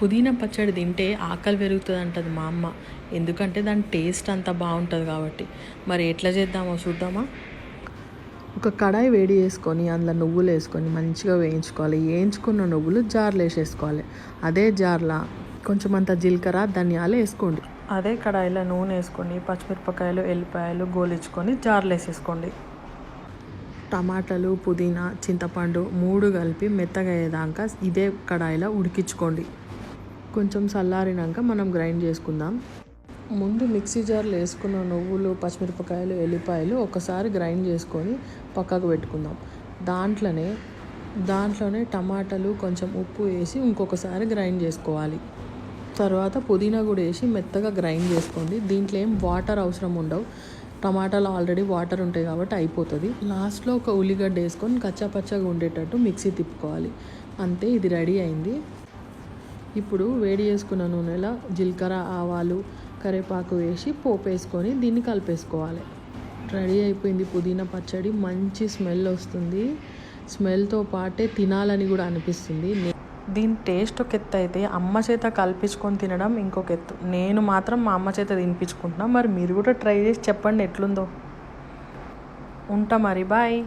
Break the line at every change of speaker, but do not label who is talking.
పుదీనా పచ్చడి తింటే ఆకలి పెరుగుతుంది అంటది మా అమ్మ. ఎందుకంటే దాని టేస్ట్ అంత బాగుంటుంది కాబట్టి. మరి ఎట్లా చేద్దామో చూద్దామా. ఒక కడాయి వేడి చేసుకొని అందులో నువ్వులు వేసుకొని మంచిగా వేయించుకోవాలి. వేయించుకున్న నువ్వులు జార్లో వేసేసుకోవాలి. అదే జార్లో కొంచెం అంత జీలకర్ర ధనియాలు వేసుకోండి. అదే కడాయిలో నూనె వేసుకొని పచ్చిమిరపకాయలు ఎల్లిపాయలు గోలించుకొని జార్లో వేసేసుకోండి. టమాటాలు పుదీనా చింతపండు 3 కలిపి మెత్తగా అయ్యేదాకా ఇదే కడాయిలో ఉడికించుకోండి. కొంచెం చల్లారినాక మనం గ్రైండ్ చేసుకుందాం. ముందు మిక్సీ జార్లో వేసుకున్న నువ్వులు పచ్చిమిరపకాయలు ఎల్లిపాయలు ఒకసారి గ్రైండ్ చేసుకొని పక్కకు పెట్టుకుందాం. దాంట్లోనే టమాటాలు కొంచెం ఉప్పు వేసి ఇంకొకసారి గ్రైండ్ చేసుకోవాలి. తర్వాత పుదీనా కూడా వేసి మెత్తగా గ్రైండ్ చేసుకోండి. దీంట్లో ఏం వాటర్ అవసరం ఉండవు. టమాటాలు ఆల్రెడీ వాటర్ ఉంటాయి కాబట్టి అయిపోతుంది. లాస్ట్లో ఒక ఉల్లిగడ్డ వేసుకొని కచ్చాపచ్చగా ఉండేటట్టు మిక్సీ తిప్పుకోవాలి. అంతే, ఇది రెడీ అయింది. ఇప్పుడు వేడి చేసుకున్న నూనెలో జీలకర్ర ఆవాలు కరివేపాకు వేసి పోపు వేసుకొని దీన్ని కలిపేసుకోవాలి. రెడీ అయిపోయింది పుదీనా పచ్చడి. మంచి స్మెల్ వస్తుంది. స్మెల్తో పాటే తినాలని కూడా అనిపిస్తుంది. దీని టేస్ట్ ఒక ఎత్తు అయితే అమ్మ చేత కల్పించుకొని తినడం ఇంకొక ఎత్తు. నేను మాత్రం మా అమ్మ చేత తినిపించుకుంటున్నా. మరి మీరు కూడా ట్రై చేసి చెప్పండి ఎట్లుందో. ఉంటా మరి, బాయ్.